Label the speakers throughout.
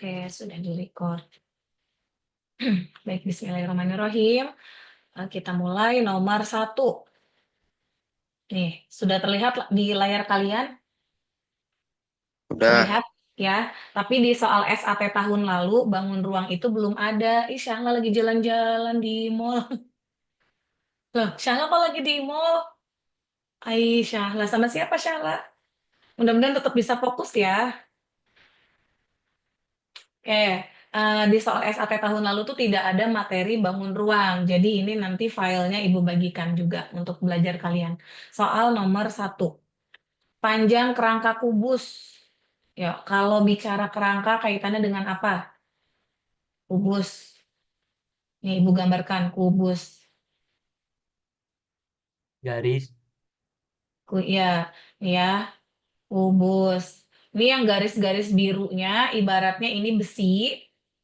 Speaker 1: Oke, sudah di-record. Baik, bismillahirrahmanirrahim. Kita mulai nomor 1. Nih, sudah terlihat di layar kalian?
Speaker 2: Udah,
Speaker 1: Terlihat ya. Tapi di soal SAT tahun lalu, bangun ruang itu belum ada. Ih, Syahla lagi jalan-jalan di mall. Loh, Syahla kok lagi di mall? Syahla, sama siapa Syahla? Mudah-mudahan tetap bisa fokus ya. Oke, di soal SAT tahun lalu tuh tidak ada materi bangun ruang. Jadi ini nanti filenya Ibu bagikan juga untuk belajar kalian. Soal nomor 1. Panjang kerangka kubus. Ya, kalau bicara kerangka kaitannya dengan apa? Kubus. Nih, Ibu gambarkan kubus.
Speaker 2: garis
Speaker 1: Ya, ya, kubus. Ini yang garis-garis birunya, ibaratnya ini besi,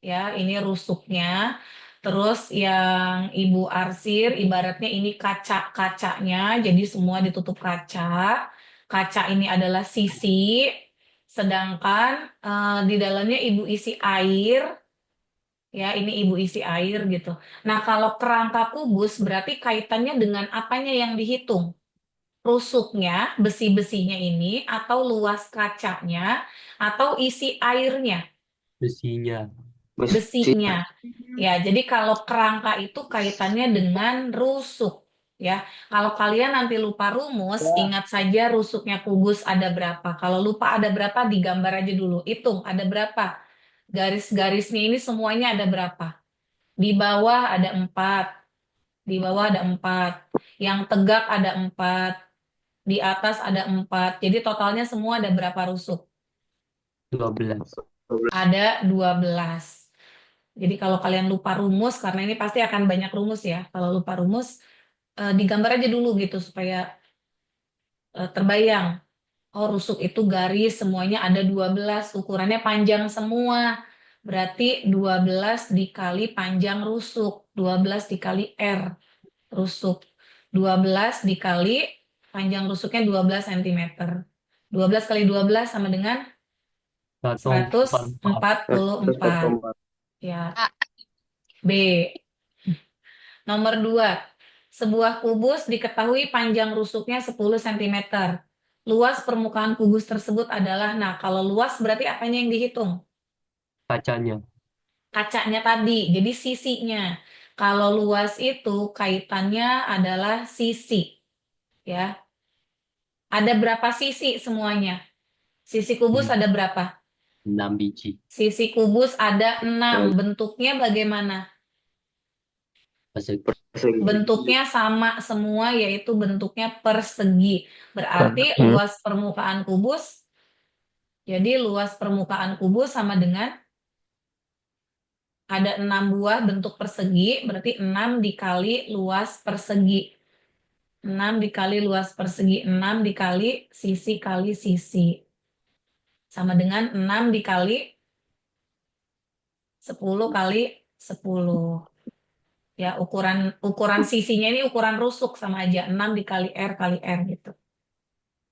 Speaker 1: ya, ini rusuknya. Terus yang Ibu arsir, ibaratnya ini kaca-kacanya, jadi semua ditutup kaca. Kaca ini adalah sisi, sedangkan di dalamnya Ibu isi air, ya, ini Ibu isi air gitu. Nah, kalau kerangka kubus berarti kaitannya dengan apanya yang dihitung? Rusuknya, besi-besinya ini, atau luas kacanya, atau isi airnya,
Speaker 2: besinya. Besi.
Speaker 1: besinya. Ya, jadi kalau kerangka itu kaitannya dengan rusuk. Ya, kalau kalian nanti lupa rumus, ingat saja rusuknya kubus ada berapa. Kalau lupa ada berapa, digambar aja dulu. Hitung ada berapa. Garis-garisnya ini semuanya ada berapa. Di bawah ada 4. Di bawah ada 4. Yang tegak ada 4. Di atas ada 4. Jadi totalnya semua ada berapa rusuk?
Speaker 2: 12.
Speaker 1: Ada 12. Jadi kalau kalian lupa rumus, karena ini pasti akan banyak rumus ya. Kalau lupa rumus, digambar aja dulu gitu supaya terbayang. Oh, rusuk itu garis, semuanya ada 12. Ukurannya panjang semua. Berarti 12 dikali panjang rusuk. 12 dikali R rusuk. 12 dikali panjang rusuknya 12 cm. 12 kali 12 sama dengan
Speaker 2: 144.
Speaker 1: 144. Ya, B. Nomor 2. Sebuah kubus diketahui panjang rusuknya 10 cm. Luas permukaan kubus tersebut adalah, nah kalau luas berarti apanya yang dihitung?
Speaker 2: Kacanya.
Speaker 1: Kacanya tadi, jadi sisinya. Kalau luas itu kaitannya adalah sisi, ya. Ada berapa sisi semuanya? Sisi kubus
Speaker 2: Hmm,
Speaker 1: ada berapa?
Speaker 2: 6 biji.
Speaker 1: Sisi kubus ada 6. Bentuknya bagaimana?
Speaker 2: Persegi.
Speaker 1: Bentuknya sama semua, yaitu bentuknya persegi. Berarti luas permukaan kubus, jadi luas permukaan kubus sama dengan ada 6 buah bentuk persegi, berarti 6 dikali luas persegi. 6 dikali luas persegi, 6 dikali sisi kali sisi. Sama dengan 6 dikali 10 kali 10. Ya, ukuran ukuran sisinya ini ukuran rusuk sama aja. 6 dikali R kali R gitu.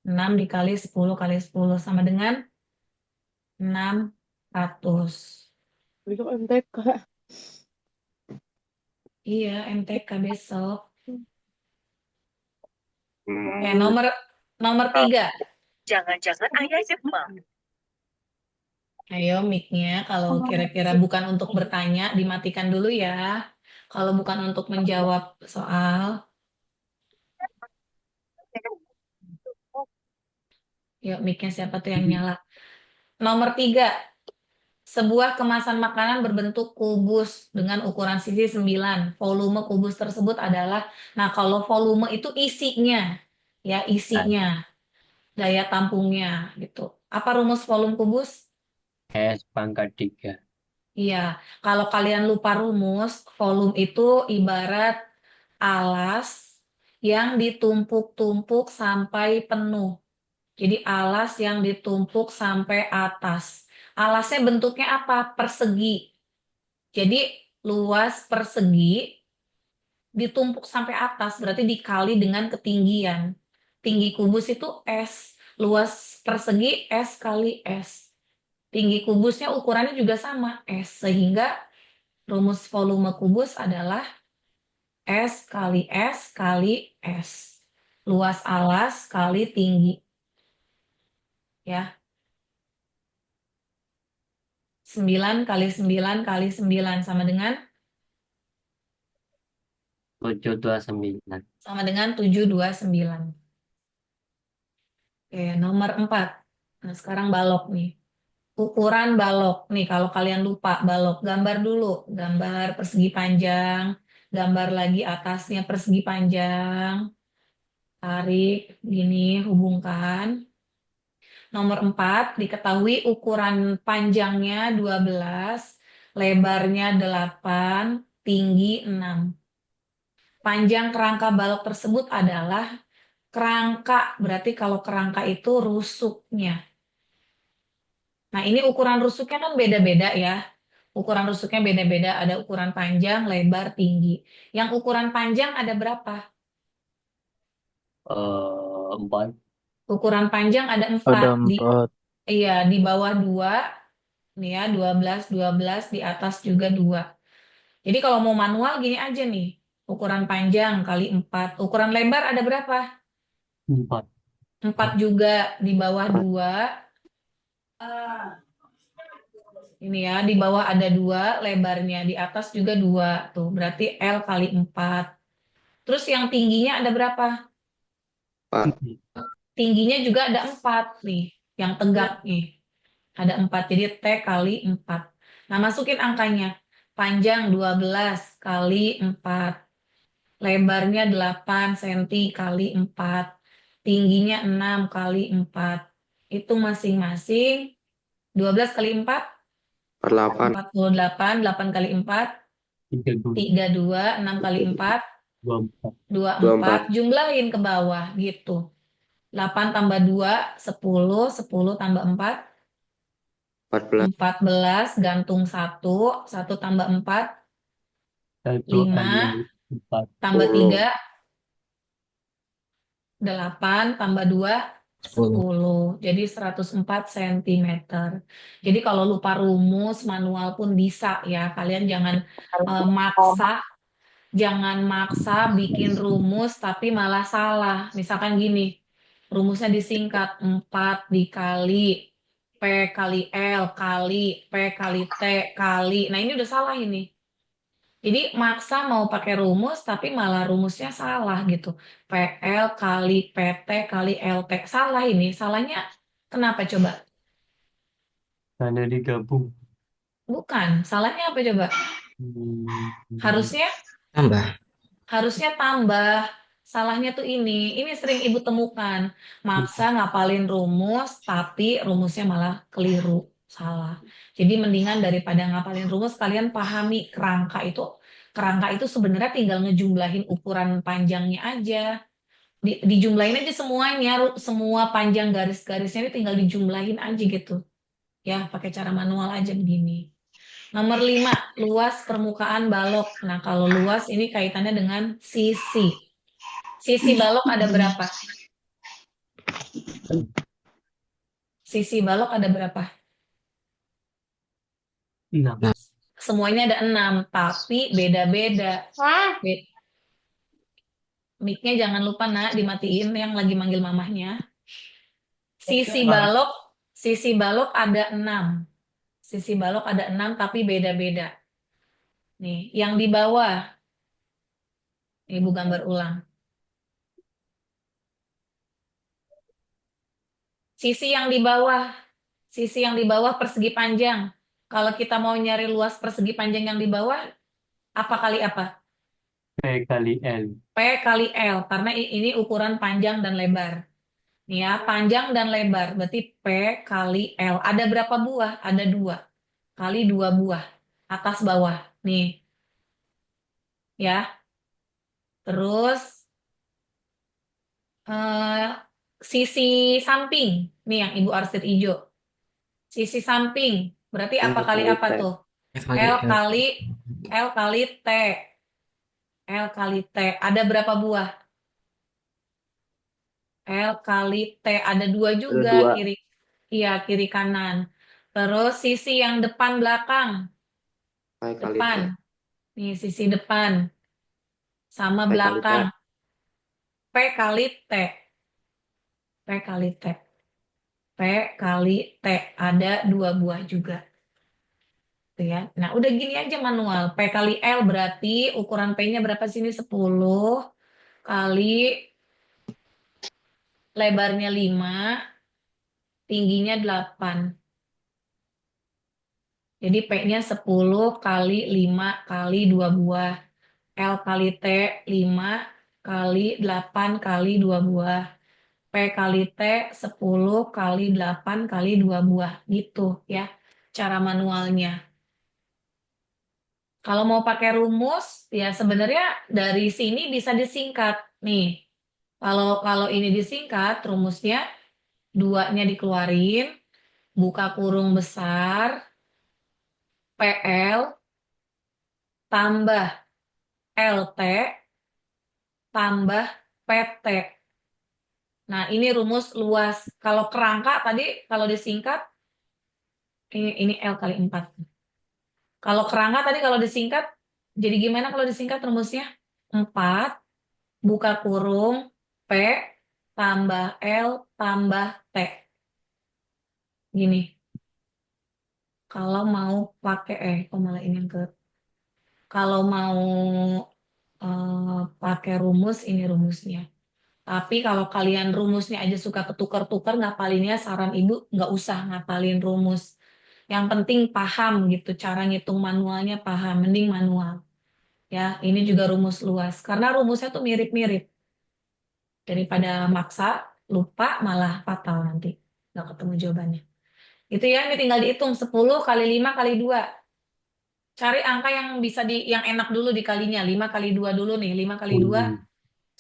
Speaker 1: 6 dikali 10 kali 10 sama dengan 600.
Speaker 3: Besok MTK.
Speaker 1: Iya, MTK besok. Oke,
Speaker 2: Hmm.
Speaker 1: nomor nomor 3.
Speaker 3: Jangan-jangan ayah Jepang.
Speaker 1: Ayo mic-nya kalau kira-kira bukan untuk bertanya dimatikan dulu ya. Kalau bukan untuk menjawab soal, yuk mic-nya siapa tuh yang nyala. Nomor 3. Sebuah kemasan makanan berbentuk kubus dengan ukuran sisi 9. Volume kubus tersebut adalah, nah kalau volume itu isinya, ya
Speaker 2: Nah,
Speaker 1: isinya, daya tampungnya gitu. Apa rumus volume kubus?
Speaker 2: S pangkat 3.
Speaker 1: Iya, kalau kalian lupa rumus, volume itu ibarat alas yang ditumpuk-tumpuk sampai penuh. Jadi alas yang ditumpuk sampai atas. Alasnya bentuknya apa? Persegi. Jadi luas persegi ditumpuk sampai atas berarti dikali dengan ketinggian. Tinggi kubus itu S, luas persegi S kali S. tinggi kubusnya ukurannya juga sama, S. Sehingga rumus volume kubus adalah S kali S kali S. Luas alas kali tinggi. Ya, 9 kali 9 kali 9 sama dengan
Speaker 2: 729.
Speaker 1: 729. Oke, nomor 4. Nah, sekarang balok nih. Ukuran balok. Nih, kalau kalian lupa balok, gambar dulu. Gambar persegi panjang, gambar lagi atasnya persegi panjang. Tarik, gini, hubungkan. Nomor 4, diketahui ukuran panjangnya 12, lebarnya 8, tinggi 6. Panjang kerangka balok tersebut adalah kerangka, berarti kalau kerangka itu rusuknya. Nah, ini ukuran rusuknya kan beda-beda ya. Ukuran rusuknya beda-beda, ada ukuran panjang, lebar, tinggi. Yang ukuran panjang ada berapa?
Speaker 2: 4.
Speaker 1: Ukuran panjang ada
Speaker 4: Ada
Speaker 1: 4.
Speaker 4: empat.
Speaker 1: Iya, di bawah 2, nih ya, 12, 12, di atas juga 2. Jadi kalau mau manual gini aja nih. Ukuran panjang kali 4. Ukuran lebar ada berapa?
Speaker 2: 4.
Speaker 1: 4 juga, di bawah 2. Ini ya, di bawah ada 2, lebarnya di atas juga 2. Tuh, berarti L kali 4. Terus yang tingginya ada berapa? Tingginya juga ada 4 nih, yang tegak nih. Ada 4, jadi T kali 4. Nah, masukin angkanya. Panjang 12 kali 4. Lebarnya 8 cm kali 4. Tingginya 6 kali 4. Itu masing-masing 12 kali 4,
Speaker 4: 8.
Speaker 1: 48. 8 kali 4,
Speaker 2: 32.
Speaker 1: 32. 6 kali 4,
Speaker 2: 24.
Speaker 1: 24. Jumlahin ke bawah gitu. 8 tambah 2, 10. 10 tambah 4,
Speaker 4: 14.
Speaker 1: 14. Gantung 1. 1 tambah 4,
Speaker 2: 1
Speaker 1: 5.
Speaker 2: ambil 4.
Speaker 1: Tambah
Speaker 4: 10.
Speaker 1: 3, 8. Tambah 2,
Speaker 4: 10.
Speaker 1: 10. Jadi 104 cm. Jadi kalau lupa rumus manual pun bisa ya. Kalian jangan maksa, jangan maksa bikin rumus tapi malah salah. Misalkan gini, rumusnya disingkat 4 dikali P kali L kali P kali T kali. Nah, ini udah salah ini. Jadi maksa mau pakai rumus tapi malah rumusnya salah gitu. PL kali PT kali LT. Salah ini. Salahnya kenapa coba?
Speaker 2: Karena digabung.
Speaker 1: Bukan. Salahnya apa coba?
Speaker 2: Hmm.
Speaker 1: Harusnya
Speaker 4: Tambah.
Speaker 1: harusnya tambah. Salahnya tuh ini. Ini sering ibu temukan. Maksa ngapalin rumus tapi rumusnya malah keliru. Salah. Jadi mendingan daripada ngapalin rumus kalian pahami kerangka itu sebenarnya tinggal ngejumlahin ukuran panjangnya aja. Dijumlahin aja semuanya, semua panjang garis-garisnya ini tinggal dijumlahin aja gitu. Ya, pakai cara manual aja begini. Nomor 5, luas permukaan balok. Nah, kalau luas ini kaitannya dengan sisi. Sisi balok ada berapa? Sisi balok ada berapa?
Speaker 2: 6.
Speaker 4: Nah,
Speaker 1: Semuanya ada 6, tapi beda-beda. Mic-nya jangan lupa nak dimatiin yang lagi manggil mamahnya. Sisi balok, sisi balok ada 6. Sisi balok ada 6 tapi beda-beda. Nih, yang di bawah, Ibu gambar ulang. Sisi yang di bawah, sisi yang di bawah persegi panjang. Kalau kita mau nyari luas persegi panjang yang di bawah, apa kali apa?
Speaker 2: P kali L.
Speaker 1: P kali L, karena ini ukuran panjang dan lebar. Nih ya, panjang dan lebar, berarti P kali L. Ada berapa buah? Ada 2. Kali 2 buah. Atas bawah. Nih, ya. Terus, eh, sisi samping. Nih yang Ibu arsir hijau. Sisi samping. Berarti apa kali apa tuh?
Speaker 4: F kali
Speaker 1: L
Speaker 4: L.
Speaker 1: kali L kali T. L kali T. Ada berapa buah? L kali T. Ada 2
Speaker 4: Ada
Speaker 1: juga
Speaker 4: 2.
Speaker 1: kiri. Iya, kiri kanan. Terus sisi yang depan belakang,
Speaker 4: P kali T.
Speaker 1: depan. Nih sisi depan sama
Speaker 4: P kali T.
Speaker 1: belakang. P kali T. P kali T. P kali T. Ada 2 buah juga. Tuh ya. Nah, udah gini aja manual. P kali L berarti ukuran P-nya berapa sini? 10 kali lebarnya 5, tingginya 8. Jadi P-nya 10 kali 5 kali 2 buah. L kali T 5 kali 8 kali 2 buah. P kali T 10 kali 8 kali 2 buah. Gitu ya cara manualnya. Kalau mau pakai rumus, ya sebenarnya dari sini bisa disingkat. Nih, kalau kalau ini disingkat, rumusnya 2-nya dikeluarin, buka kurung besar, PL tambah LT tambah PT. Nah, ini rumus luas. Kalau kerangka tadi, kalau disingkat, ini L kali 4. Kalau kerangka tadi kalau disingkat, jadi gimana kalau disingkat rumusnya? 4 buka kurung, P tambah L tambah T. Gini, kalau mau pakai, kok malah ini yang ke, kalau mau pakai rumus, ini rumusnya. Tapi kalau kalian rumusnya aja suka ketukar-tukar, ngapalinnya saran ibu nggak usah ngapalin rumus. Yang penting paham gitu, cara ngitung manualnya paham, mending manual. Ya, ini juga rumus luas. Karena rumusnya tuh mirip-mirip. Daripada maksa, lupa, malah fatal nanti. Nggak ketemu jawabannya. Itu ya, ini tinggal dihitung 10 kali 5 kali 2. Cari angka yang bisa yang enak dulu dikalinya. 5 kali 2 dulu nih. 5 kali 2,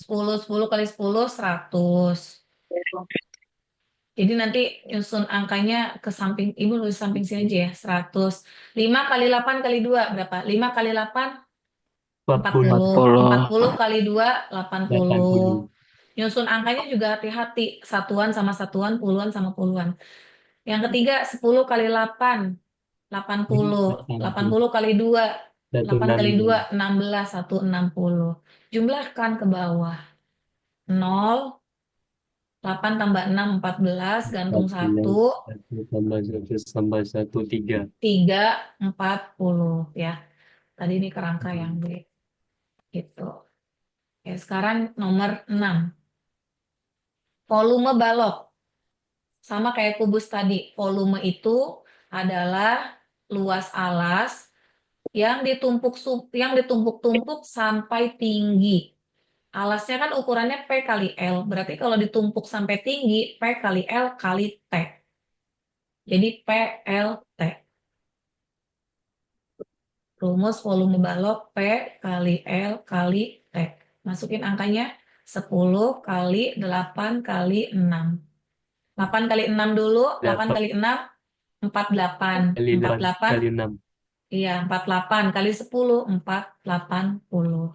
Speaker 1: 10. 10 kali 10, 100. Jadi nanti nyusun angkanya ke samping, ibu nulis samping sini aja ya, 100. 5 kali 8 kali 2 berapa? 5 kali 8,
Speaker 2: 40.
Speaker 1: 40. 40 kali 2, 80.
Speaker 2: 80.
Speaker 1: Nyusun angkanya juga hati-hati. Satuan sama satuan, puluhan sama puluhan. Yang ketiga, 10 kali 8, 80. 80 kali 2, 8 kali 2,
Speaker 2: 160.
Speaker 1: 16, 160. Jumlahkan ke bawah. 0, 8 tambah 6, 14, gantung 1,
Speaker 2: 1 tambah 1 tambah 1, 3.
Speaker 1: 3, 40 ya. Tadi ini kerangka yang B. Gitu. Ya, sekarang nomor 6. Volume balok. Sama kayak kubus tadi. Volume itu adalah luas alas yang ditumpuk-tumpuk sampai tinggi. Alasnya kan ukurannya P kali L. Berarti kalau ditumpuk sampai tinggi, P kali L kali T. Jadi PLT. Rumus volume balok P kali L kali T. Masukin angkanya 10 kali 8 kali 6. 8 kali 6 dulu. 8
Speaker 2: 8
Speaker 1: kali 6, 48.
Speaker 2: kali 8
Speaker 1: 48,
Speaker 2: kali 6.
Speaker 1: iya 48 kali 10, 480.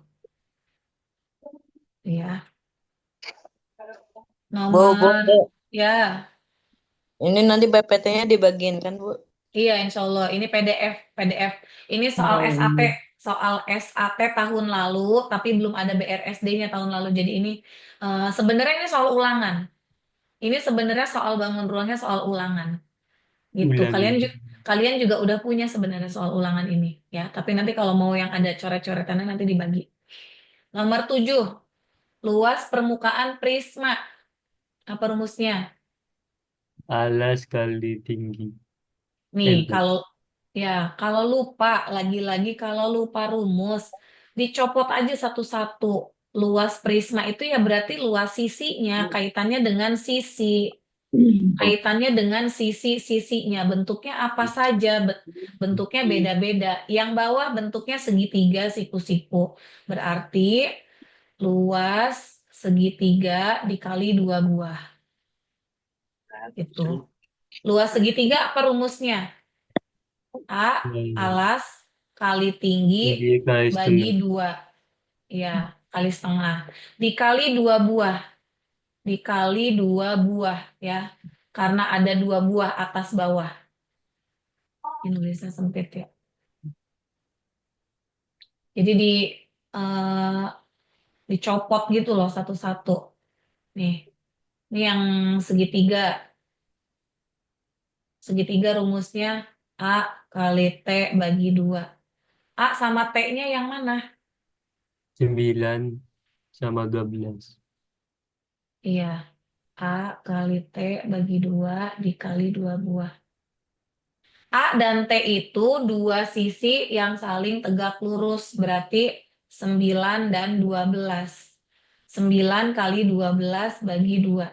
Speaker 1: Ya,
Speaker 5: Bu,
Speaker 1: nomor, ya,
Speaker 5: ini nanti PPT-nya dibagiin kan, Bu?
Speaker 1: iya insya Allah. Ini PDF. Ini soal SAT tahun lalu, tapi belum ada BRSD-nya tahun lalu. Jadi ini sebenarnya ini soal ulangan. Ini sebenarnya soal bangun ruangnya soal ulangan. Gitu.
Speaker 2: Ulangan.
Speaker 1: Kalian juga udah punya sebenarnya soal ulangan ini, ya. Tapi nanti kalau mau yang ada coret-coretannya nanti dibagi. Nomor 7, luas permukaan prisma. Apa rumusnya?
Speaker 2: Alas kali tinggi.
Speaker 1: Nih,
Speaker 2: LB.
Speaker 1: kalau lupa, lagi-lagi kalau lupa rumus, dicopot aja satu-satu. Luas prisma itu ya berarti luas sisinya, kaitannya dengan sisi-sisinya. Bentuknya apa saja, bentuknya beda-beda. Yang bawah bentuknya segitiga siku-siku. Berarti luas segitiga dikali 2 buah. Itu. Luas segitiga apa rumusnya? A, alas, kali tinggi,
Speaker 2: Tinggi kali
Speaker 1: bagi
Speaker 2: setengah.
Speaker 1: 2. Ya, kali setengah. Dikali 2 buah. Dikali 2 buah ya. Karena ada 2 buah atas bawah. Indonesia sempit ya. Jadi eh, dicopot gitu loh satu-satu. Nih, ini yang segitiga. Segitiga rumusnya A kali T bagi 2. A sama T-nya yang mana?
Speaker 2: 9 sama 12.
Speaker 1: Iya, A kali T bagi 2 dikali 2 buah. A dan T itu dua sisi yang saling tegak lurus, berarti 9 dan 12. 9 kali 12 bagi 2.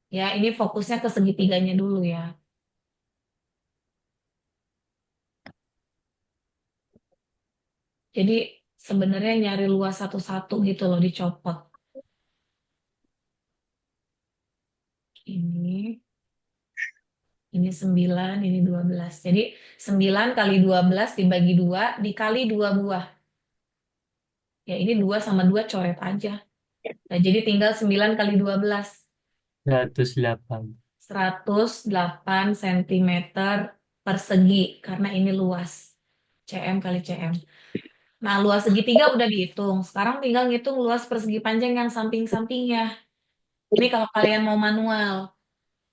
Speaker 1: Ya, ini fokusnya ke segitiganya dulu ya. Jadi sebenarnya nyari luas satu-satu gitu loh dicopot. Ini 9, ini 12. Jadi 9 kali 12 dibagi 2 dikali 2 buah. Ya ini 2 sama 2 coret aja. Nah, jadi tinggal 9 kali 12.
Speaker 2: 108.
Speaker 1: 108 cm persegi karena ini luas. cm kali cm. Nah, luas segitiga udah dihitung. Sekarang tinggal ngitung luas persegi panjang yang samping-sampingnya. Ini kalau kalian mau manual.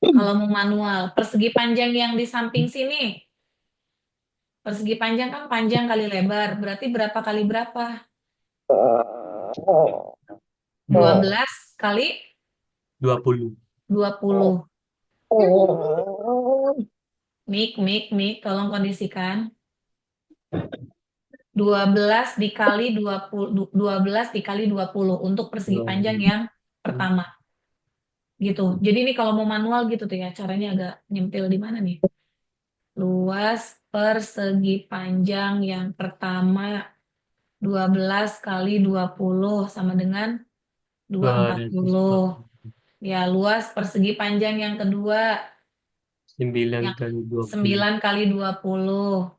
Speaker 1: Kalau mau manual, persegi panjang yang di samping sini. Persegi panjang kan panjang kali lebar. Berarti berapa kali berapa? 12 kali
Speaker 2: 20.
Speaker 1: 20. Mik, tolong kondisikan. 12 dikali 20, 12 dikali 20 untuk persegi panjang yang pertama. Gitu. Jadi ini kalau mau manual gitu tuh ya, caranya agak nyempil di mana nih? Luas persegi panjang yang pertama 12 kali 20 sama dengan 240.
Speaker 2: 240.
Speaker 1: Ya, luas persegi panjang yang kedua
Speaker 2: 9
Speaker 1: yang
Speaker 2: kali 20.
Speaker 1: 9 kali 20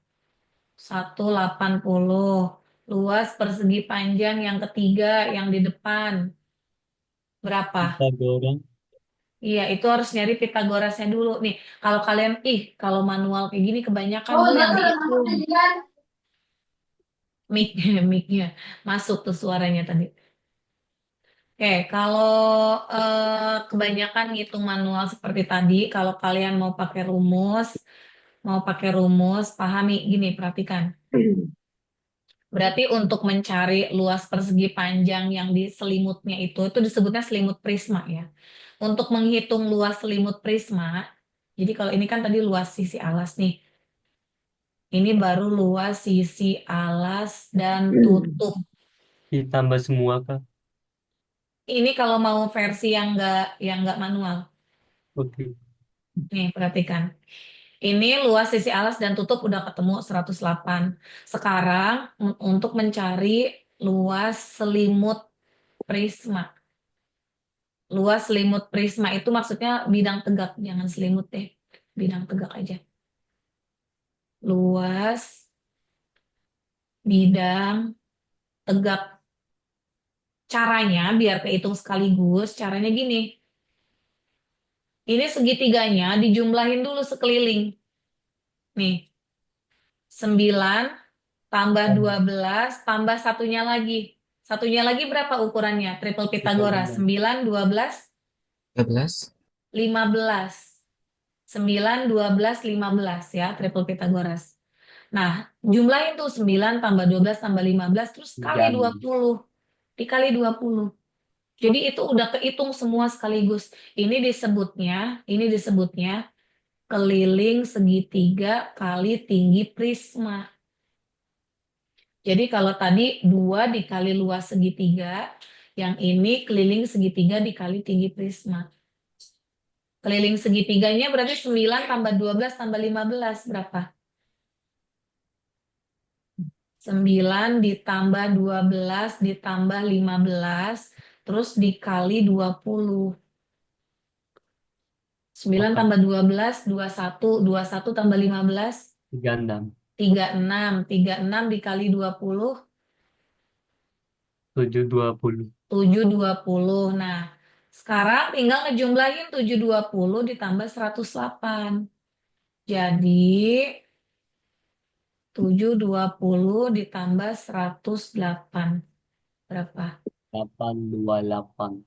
Speaker 1: 180. Luas persegi panjang yang ketiga yang di depan berapa?
Speaker 2: Pythagoras.
Speaker 1: Iya, itu harus nyari Pitagorasnya dulu nih. Kalau kalian, kalau manual kayak gini kebanyakan tuh yang dihitung. Mic-nya masuk tuh suaranya tadi. Oke, kalau kebanyakan ngitung manual seperti tadi, kalau kalian mau pakai rumus, pahami gini, perhatikan. Berarti untuk mencari luas persegi panjang yang di selimutnya itu disebutnya selimut prisma ya. Untuk menghitung luas selimut prisma, jadi kalau ini kan tadi luas sisi alas nih. Ini baru luas sisi alas dan tutup.
Speaker 2: Ditambah semua kah?
Speaker 1: Ini kalau mau versi yang nggak manual.
Speaker 2: Oke.
Speaker 1: Nih, perhatikan. Ini luas sisi alas dan tutup udah ketemu 108. Sekarang untuk mencari luas selimut prisma. Luas selimut prisma itu maksudnya bidang tegak, jangan selimut deh. Bidang tegak aja. Luas bidang tegak. Caranya biar kehitung sekaligus, caranya gini. Ini segitiganya dijumlahin dulu sekeliling. Nih, 9 tambah 12 tambah satunya lagi. Satunya lagi berapa ukurannya? Triple Pitagoras. 9, 12,
Speaker 6: 13.
Speaker 1: 15. 9, 12, 15 ya, Triple Pitagoras. Nah, jumlahin tuh 9 tambah 12 tambah 15 terus kali 20. Dikali 20. Jadi itu udah kehitung semua sekaligus. Ini disebutnya keliling segitiga kali tinggi prisma. Jadi kalau tadi 2 dikali luas segitiga, yang ini keliling segitiga dikali tinggi prisma. Keliling segitiganya berarti 9 tambah 12 tambah 15 berapa? 9 ditambah 12 ditambah 15 terus dikali 20. 9
Speaker 2: Apa?
Speaker 1: tambah 12, 21. 21 tambah 15,
Speaker 2: 36.
Speaker 1: 36. 36 dikali 20,
Speaker 2: 720.
Speaker 1: 720. Nah, sekarang tinggal ngejumlahin 720 ditambah 108. Jadi 720 ditambah 108. Berapa?
Speaker 2: 828.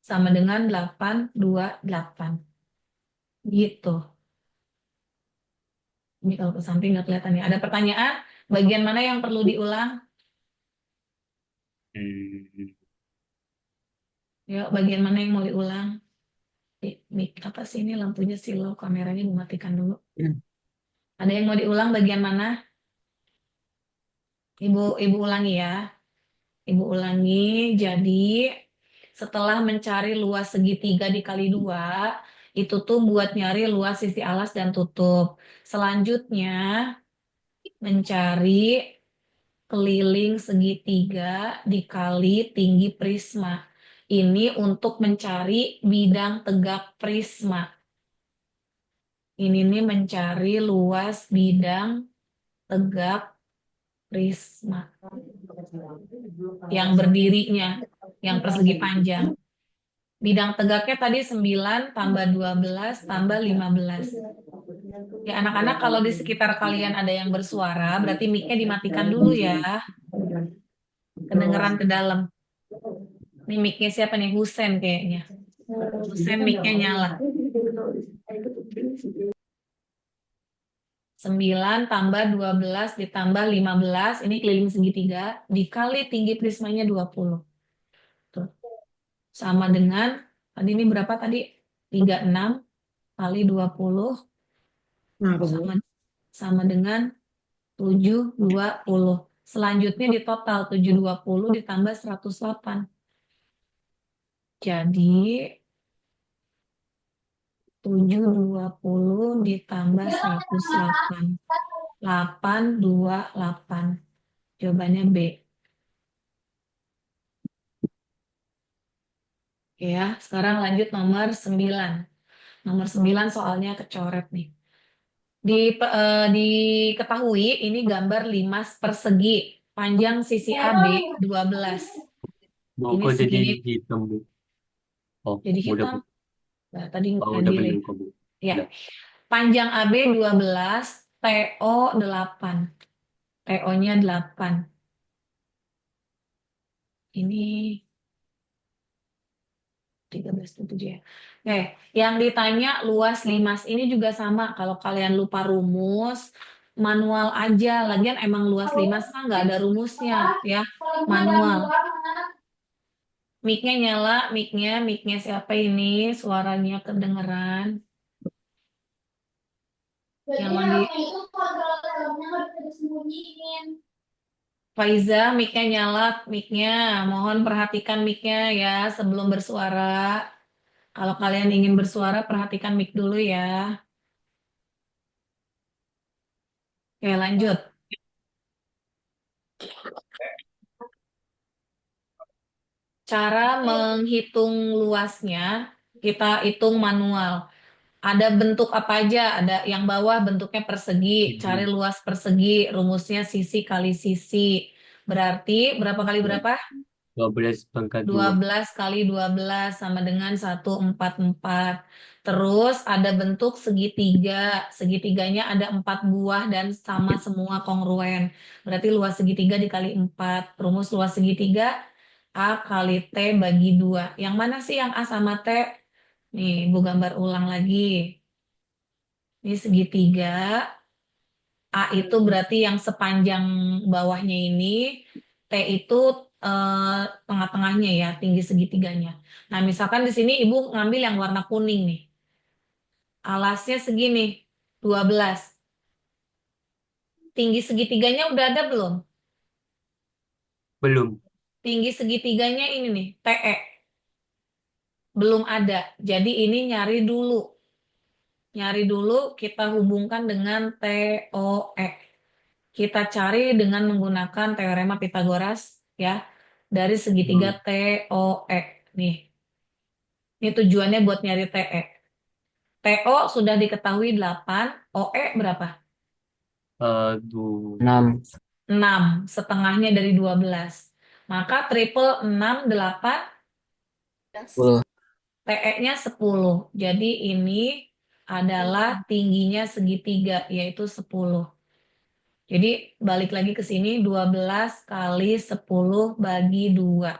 Speaker 1: Sama dengan 828. Gitu. Ini kalau ke samping nggak kelihatan ya. Ada pertanyaan? Bagian mana yang perlu diulang?
Speaker 2: Hmm.
Speaker 1: Yuk, bagian mana yang mau diulang? Apa sih ini lampunya silau, kameranya dimatikan dulu. Ada yang mau diulang bagian mana? Ibu ulangi ya. Ibu ulangi. Jadi setelah mencari luas segitiga dikali 2, itu tuh buat nyari luas sisi alas dan tutup. Selanjutnya mencari keliling segitiga dikali tinggi prisma. Ini untuk mencari bidang tegak prisma. Ini nih mencari luas bidang tegak prisma. Yang berdirinya, yang persegi panjang. Bidang tegaknya tadi 9 tambah 12 tambah 15. Ya anak-anak kalau di sekitar kalian ada yang bersuara, berarti mic-nya dimatikan dulu ya. Kedengeran ke dalam. Ini mic-nya siapa nih? Husen kayaknya. Husen mic-nya nyala. 9 tambah 12 ditambah 15, ini keliling segitiga, dikali tinggi prismanya 20. Tuh. Sama dengan, tadi ini berapa tadi? 36 kali 20, sama, sama dengan 720. Selanjutnya di total 720 ditambah 108. Jadi 720 ditambah 108. 828. Jawabannya B. Ya, sekarang lanjut nomor 9. Nomor 9 soalnya kecoret nih. Diketahui ini gambar limas persegi. Panjang sisi AB 12.
Speaker 2: Bu,
Speaker 1: Ini
Speaker 2: kok jadi
Speaker 1: segini
Speaker 2: hitam, Bu? Oh,
Speaker 1: jadi
Speaker 2: udah,
Speaker 1: hitam.
Speaker 2: Bu.
Speaker 1: Nah, tadi
Speaker 2: Oh,
Speaker 1: nggak
Speaker 2: udah
Speaker 1: delay.
Speaker 2: bener kok, Bu.
Speaker 1: Ya,
Speaker 2: Udah.
Speaker 1: panjang AB 12, TO 8. TO-nya 8. Ini 13,7 ya. Oke, yang ditanya luas limas ini juga sama. Kalau kalian lupa rumus, manual aja. Lagian emang luas limas kan nggak ada rumusnya ya, manual. Mic-nya nyala, mic-nya siapa ini? Suaranya kedengeran. Yang mandi Faiza, mic-nya nyala, mic-nya. Mohon perhatikan mic-nya ya sebelum bersuara. Kalau kalian ingin bersuara, perhatikan mic dulu ya. Oke, lanjut. Cara menghitung luasnya, kita hitung manual. Ada bentuk apa aja? Ada yang bawah bentuknya persegi. Cari luas persegi, rumusnya sisi kali sisi. Berarti berapa kali berapa?
Speaker 2: 12/2.
Speaker 1: 12 kali 12 sama dengan 144. Terus ada bentuk segitiga. Segitiganya ada 4 buah dan sama semua kongruen. Berarti luas segitiga dikali 4. Rumus luas segitiga A kali T bagi 2. Yang mana sih yang A sama T? Nih, Ibu gambar ulang lagi. Ini segitiga. A itu berarti yang sepanjang bawahnya ini. T itu tengah-tengahnya ya, tinggi segitiganya. Nah, misalkan di sini Ibu ngambil yang warna kuning nih. Alasnya segini, 12. Tinggi segitiganya udah ada belum?
Speaker 2: Belum.
Speaker 1: Tinggi segitiganya ini nih, TE. Belum ada. Jadi ini nyari dulu. Nyari dulu kita hubungkan dengan TOE. Kita cari dengan menggunakan teorema Pitagoras ya. Dari segitiga
Speaker 2: Hmm.
Speaker 1: TOE. Nih. Ini tujuannya buat nyari TE. TO sudah diketahui 8, OE berapa?
Speaker 2: 6.
Speaker 1: 6, setengahnya dari 12. Maka triple 6, 8, TE-nya 10. Jadi ini adalah tingginya segitiga, yaitu 10. Jadi balik lagi ke sini 12 kali 10 bagi 2.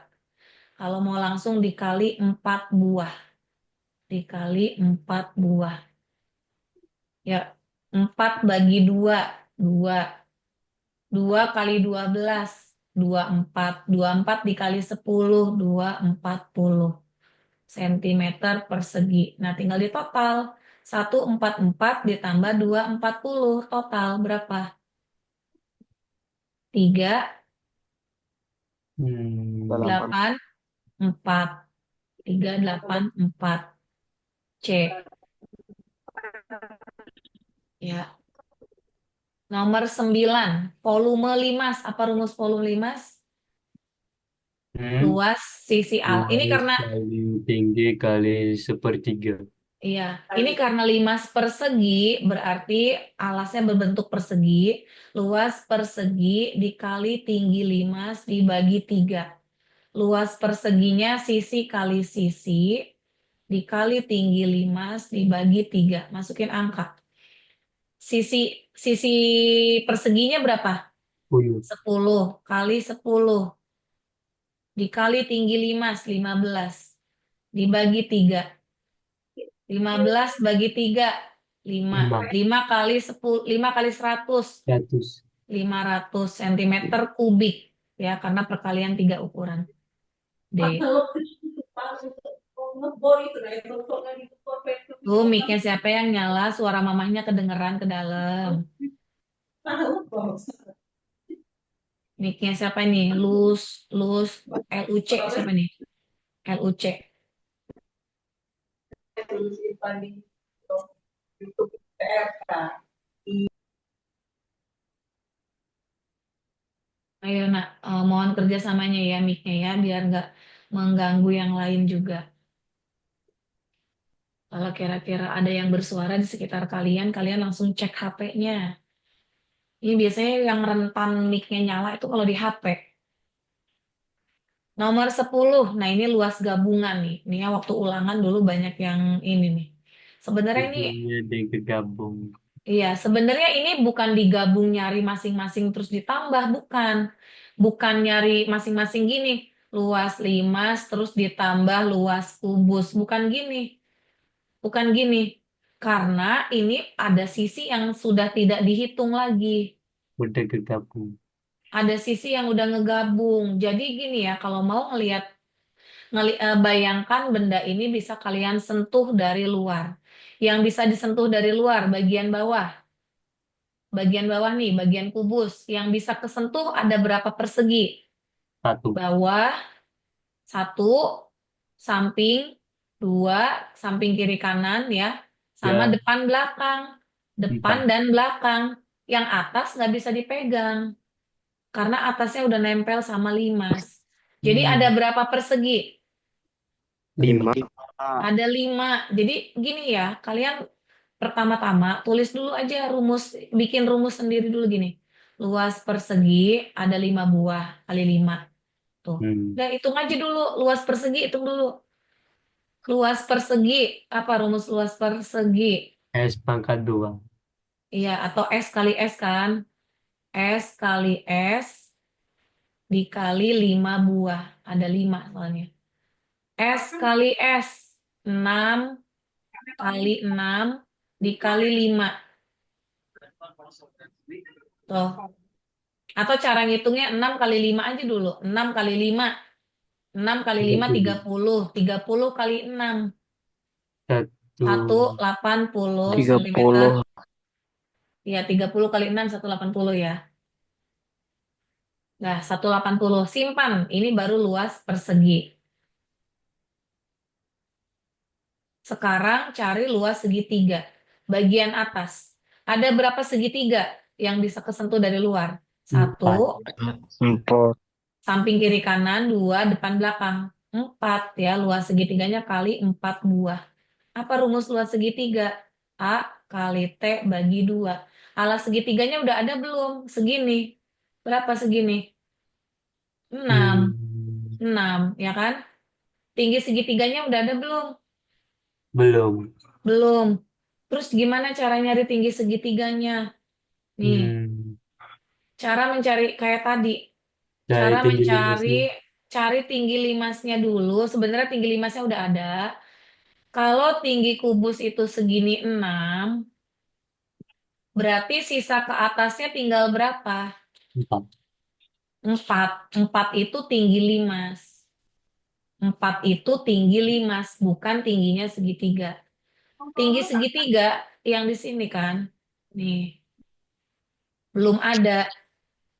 Speaker 1: Kalau mau langsung dikali 4 buah. Dikali 4 buah. Ya, 4 bagi 2. 2. 2 kali 12. 24. 24 dikali 10. 240 sentimeter persegi. Nah, tinggal di total. 144 ditambah 240. Total berapa? 3,
Speaker 2: Hmm.
Speaker 1: 8, 4. 3, 8, 4. C. Ya. Nomor 9. Volume limas. Apa rumus volume limas?
Speaker 2: Hmm.
Speaker 1: Luas sisi alas. Ini
Speaker 2: Luas
Speaker 1: karena,
Speaker 2: kali tinggi kali sepertiga.
Speaker 1: iya, ini karena limas persegi, berarti alasnya berbentuk persegi. Luas persegi dikali tinggi limas dibagi 3. Luas perseginya sisi kali sisi dikali tinggi limas dibagi 3. Masukin angka. Sisi perseginya berapa?
Speaker 2: 10.
Speaker 1: 10 kali 10 dikali tinggi limas 15 dibagi 3. 15 bagi 3 5.
Speaker 2: 5.
Speaker 1: 5 kali 10, 5 kali 100
Speaker 2: 100.
Speaker 1: 500 cm kubik ya, karena perkalian 3 ukuran. D. Tuh, mic-nya siapa yang nyala? Suara mamahnya kedengeran ke dalam. Mic-nya siapa nih? Lus, Lus, LUC siapa nih? LUC. Ayo nak, mohon kerjasamanya ya mic-nya ya, biar nggak mengganggu yang lain juga. Kalau kira-kira ada yang bersuara di sekitar kalian, kalian langsung cek HP-nya. Ini biasanya yang rentan mic-nya nyala itu kalau di HP. Nomor 10, nah ini luas gabungan nih. Ini ya waktu ulangan dulu banyak yang ini nih. Sebenarnya ini,
Speaker 2: Ujungnya ada yang kegabung.
Speaker 1: iya, sebenarnya ini bukan digabung nyari masing-masing terus ditambah, bukan. Bukan nyari masing-masing gini, luas limas terus ditambah luas kubus, bukan gini. Bukan gini. Karena ini ada sisi yang sudah tidak dihitung lagi.
Speaker 2: Udah kegabung.
Speaker 1: Ada sisi yang udah ngegabung. Jadi gini ya, kalau mau ngelihat bayangkan benda ini bisa kalian sentuh dari luar. Yang bisa disentuh dari luar, bagian bawah. Bagian bawah nih, bagian kubus. Yang bisa kesentuh ada berapa persegi?
Speaker 2: 1.
Speaker 1: Bawah, 1, samping, 2, samping kiri kanan ya. Sama
Speaker 2: Ya.
Speaker 1: depan belakang. Depan
Speaker 2: 4.
Speaker 1: dan belakang. Yang atas nggak bisa dipegang. Karena atasnya udah nempel sama limas. Jadi ada berapa persegi?
Speaker 2: 5.
Speaker 4: 5.
Speaker 1: Ada 5. Jadi gini ya, kalian pertama-tama tulis dulu aja rumus, bikin rumus sendiri dulu gini. Luas persegi ada 5 buah kali 5. Tuh.
Speaker 2: Hmm.
Speaker 1: Udah hitung aja dulu, luas persegi hitung dulu. Luas persegi, apa rumus luas persegi?
Speaker 2: S pangkat 2.
Speaker 1: Iya, atau S kali S kan? S kali S dikali 5 buah. Ada 5 soalnya. S kali S, 6 kali 6 dikali 5. Tuh. Atau cara ngitungnya 6 kali 5 aja dulu. 6 kali 5. 6 kali 5,
Speaker 2: 30.
Speaker 1: 30. 30 kali 6.
Speaker 2: 1.
Speaker 1: 180 cm.
Speaker 5: 30.
Speaker 1: Ya, 30 kali 6, 180 ya. Nah, 180. Simpan. Ini baru luas persegi. Sekarang cari luas segitiga. Bagian atas. Ada berapa segitiga yang bisa kesentuh dari luar? 1,
Speaker 2: 4.
Speaker 5: 4.
Speaker 1: samping kiri kanan, 2, depan belakang. 4 ya, luas segitiganya kali 4 buah. Apa rumus luas segitiga? A kali T bagi 2. Alas segitiganya udah ada belum? Segini. Berapa segini? 6.
Speaker 2: Hmm.
Speaker 1: 6, ya kan? Tinggi segitiganya udah ada belum?
Speaker 2: Belum.
Speaker 1: Belum. Terus gimana cara nyari tinggi segitiganya? Nih,
Speaker 2: Hmm.
Speaker 1: Cara mencari kayak tadi.
Speaker 2: Cari
Speaker 1: Cara
Speaker 2: tinggi
Speaker 1: mencari
Speaker 2: limasnya.
Speaker 1: cari tinggi limasnya dulu. Sebenarnya tinggi limasnya udah ada. Kalau tinggi kubus itu segini 6, berarti sisa ke atasnya tinggal berapa?
Speaker 2: 4.
Speaker 1: 4. 4 itu tinggi limas. 4 itu tinggi limas, bukan tingginya segitiga. Tinggi segitiga yang di sini kan. Nih, belum ada.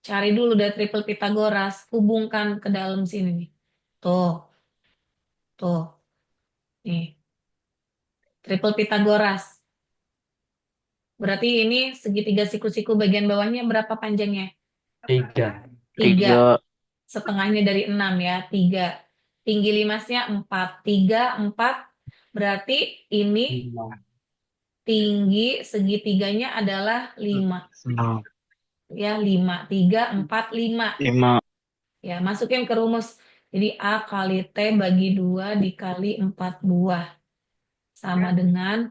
Speaker 1: Cari dulu dari triple Pitagoras, hubungkan ke dalam sini nih. Tuh, tuh, nih, triple Pitagoras. Berarti ini segitiga siku-siku bagian bawahnya berapa panjangnya?
Speaker 2: 3.
Speaker 1: 3.
Speaker 5: 3.
Speaker 1: Setengahnya dari 6 ya, 3. Tinggi limasnya 4. 3, 4. Berarti ini
Speaker 2: 5.
Speaker 1: tinggi segitiganya adalah 5. Ya, 5. 3, 4, 5.
Speaker 5: 5.
Speaker 1: Ya, masukin ke rumus. Jadi A kali T bagi 2 dikali 4 buah. Sama dengan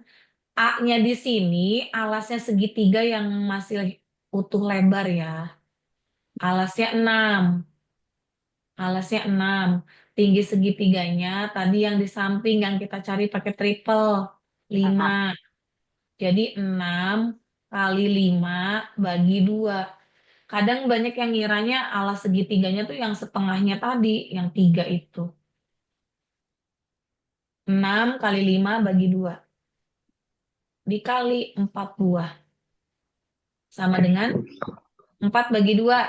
Speaker 1: A-nya di sini, alasnya segitiga yang masih utuh lebar ya. Alasnya 6. Alasnya 6. Tinggi segitiganya tadi yang di samping yang kita cari pakai triple. 5. Jadi 6 kali 5 bagi 2. Kadang banyak yang ngiranya alas segitiganya tuh yang setengahnya tadi, yang 3 itu. 6 kali 5 bagi 2. Dikali 4 buah. Sama dengan 4 bagi 2.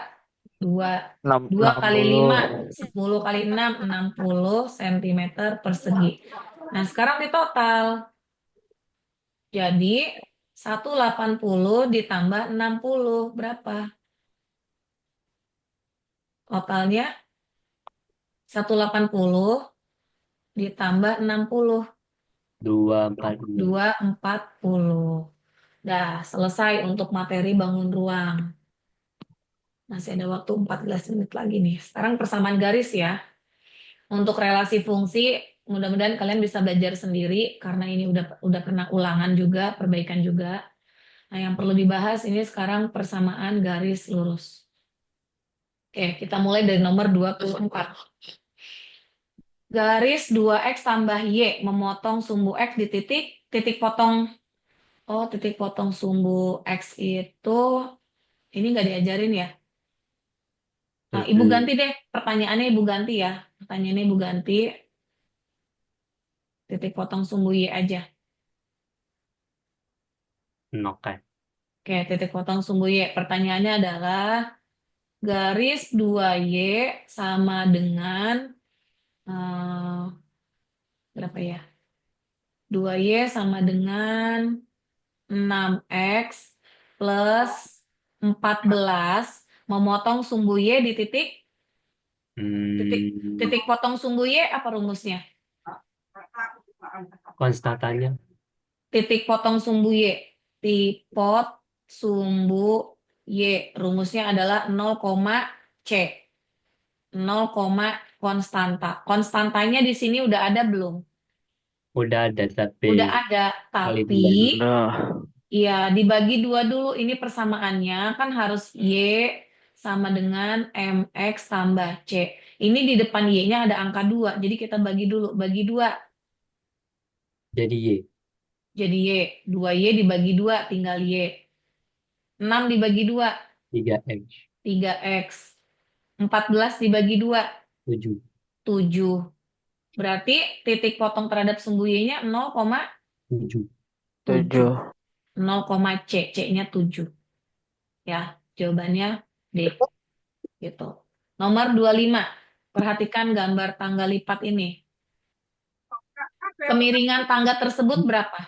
Speaker 1: 2. 2 kali 5, 10 kali 6, 60 cm persegi. Nah, sekarang di total. Jadi, 180 ditambah 60. Berapa? Totalnya 180 ditambah 60.
Speaker 2: 246.
Speaker 1: 240. Dah, selesai untuk materi bangun ruang. Masih ada waktu 14 menit lagi nih. Sekarang persamaan garis ya. Untuk relasi fungsi, mudah-mudahan kalian bisa belajar sendiri karena ini udah pernah ulangan juga, perbaikan juga. Nah, yang perlu dibahas ini sekarang persamaan garis lurus. Oke, kita mulai dari nomor 24. Garis 2x tambah y memotong sumbu x di titik, titik potong. Oh, titik potong sumbu x itu, ini nggak diajarin ya? Nah, Ibu ganti deh, pertanyaannya Ibu ganti ya. Pertanyaannya Ibu ganti, titik potong sumbu y aja.
Speaker 2: Oke.
Speaker 1: Oke, titik potong sumbu Y. Pertanyaannya adalah garis 2Y sama dengan eh, berapa ya? 2Y sama dengan 6X plus 14 memotong sumbu Y di titik titik
Speaker 2: Hmm,
Speaker 1: titik potong sumbu Y apa rumusnya?
Speaker 2: konstantanya
Speaker 1: Titik potong sumbu Y. Tipot sumbu Y. Rumusnya adalah 0, C. 0, konstanta. Konstantanya di sini udah ada belum?
Speaker 2: udah ada tapi
Speaker 1: Udah ada,
Speaker 2: kali
Speaker 1: tapi
Speaker 2: 2.
Speaker 5: Udah.
Speaker 1: ya dibagi dua dulu. Ini persamaannya kan harus Y sama dengan MX tambah C. Ini di depan Y-nya ada angka 2, jadi kita bagi dulu. Bagi 2,
Speaker 2: Jadi Y.
Speaker 1: jadi Y. 2Y dibagi 2, tinggal Y. 6 dibagi 2,
Speaker 2: 3X.
Speaker 1: 3X. 14 dibagi 2,
Speaker 2: 7.
Speaker 1: 7. Berarti titik potong terhadap sumbu Y-nya
Speaker 2: 7.
Speaker 1: 0,7.
Speaker 5: 7.
Speaker 1: 0, C, C-nya 7. Ya, jawabannya D. Gitu. Nomor 25. Perhatikan gambar tangga lipat ini. Kemiringan tangga tersebut berapa?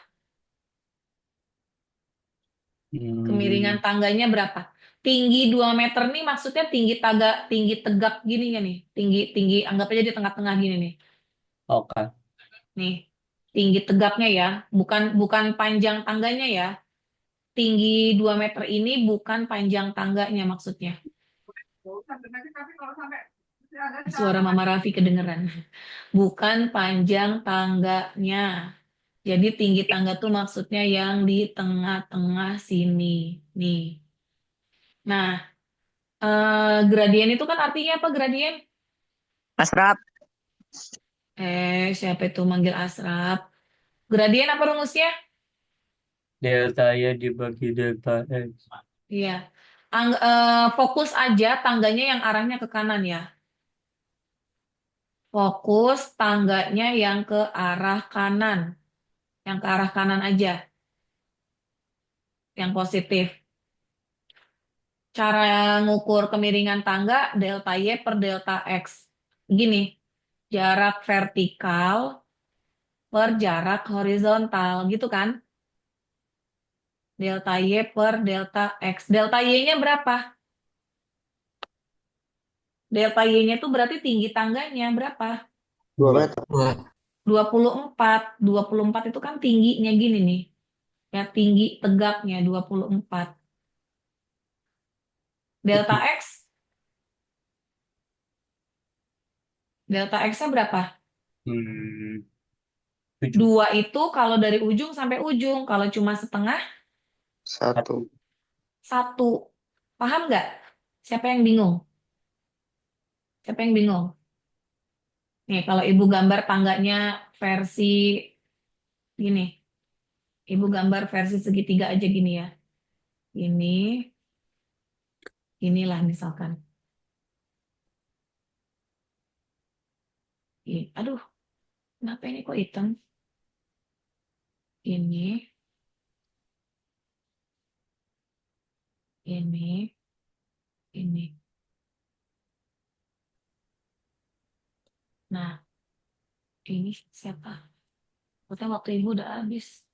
Speaker 1: Kemiringan
Speaker 2: Hmm,
Speaker 1: tangganya berapa? Tinggi 2 meter nih maksudnya tinggi tangga, tinggi tegak gini ya nih. Tinggi, tinggi, anggap aja di tengah-tengah gini nih.
Speaker 2: oke.
Speaker 1: Nih, tinggi tegaknya ya. Bukan bukan panjang tangganya ya. Tinggi 2 meter ini bukan panjang tangganya maksudnya. Suara Mama Raffi kedengeran. Bukan panjang tangganya. Jadi tinggi tangga tuh maksudnya yang di tengah-tengah sini. Nih. Nah, Gradien itu kan artinya apa gradien?
Speaker 5: Asrap.
Speaker 1: Siapa itu manggil Asrap? Gradien apa rumusnya?
Speaker 2: Delta Y dibagi delta X.
Speaker 1: Iya. Fokus aja tangganya yang arahnya ke kanan ya. Fokus tangganya yang ke arah kanan. Yang ke arah kanan aja. Yang positif. Cara ngukur kemiringan tangga delta Y per delta X. Gini, jarak vertikal per jarak horizontal gitu kan? Delta Y per delta X. Delta Y-nya berapa? Delta Y-nya itu berarti tinggi tangganya berapa?
Speaker 4: 2 meter.
Speaker 1: 24. 24 itu kan tingginya gini nih. Ya, tinggi tegaknya 24. Delta X, delta X-nya berapa?
Speaker 2: Hmm, 7.
Speaker 1: 2 itu kalau dari ujung sampai ujung. Kalau cuma setengah,
Speaker 4: 1.
Speaker 1: 1. Paham nggak? Siapa yang bingung? Siapa yang bingung? Nih, kalau ibu gambar tangganya versi gini. Ibu gambar versi segitiga aja gini ya. Ini, inilah misalkan. Aduh, kenapa ini kok hitam? Ini, ini, ini. Nah, ini siapa? Pokoknya waktu ibu udah habis.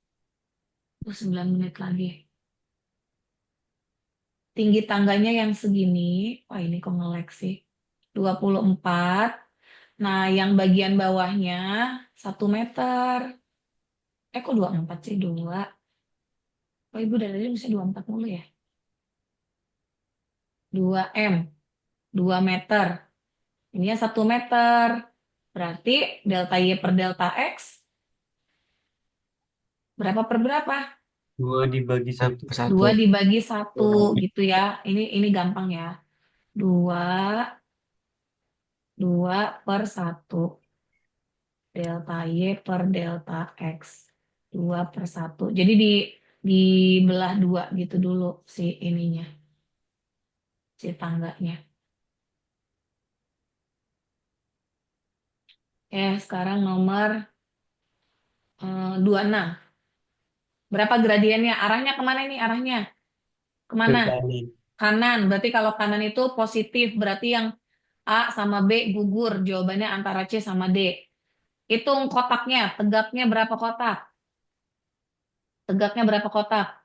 Speaker 1: 9 menit lagi. Tinggi tangganya yang segini. Wah, ini kok nge-lag sih. 24. Nah, yang bagian bawahnya 1 meter. Kok 24 sih? 2. Oh, ibu dari tadi bisa 24 mulu ya? 2 M. 2 meter. Ini 1 meter. Berarti delta Y per delta X berapa per berapa?
Speaker 2: 2 dibagi 1.
Speaker 1: 2 dibagi 1 gitu ya. Ini gampang ya. 2, 2/1. Delta Y per delta X. 2/1. Jadi dibelah 2 gitu dulu si ininya. Si tangganya. Sekarang nomor 26. Berapa gradiennya? Arahnya kemana nih? Arahnya
Speaker 2: Ke
Speaker 1: kemana?
Speaker 2: kanan.
Speaker 1: Kanan. Berarti kalau kanan itu positif. Berarti yang A sama B gugur. Jawabannya antara C sama D. Hitung kotaknya. Tegaknya berapa kotak? Tegaknya berapa kotak?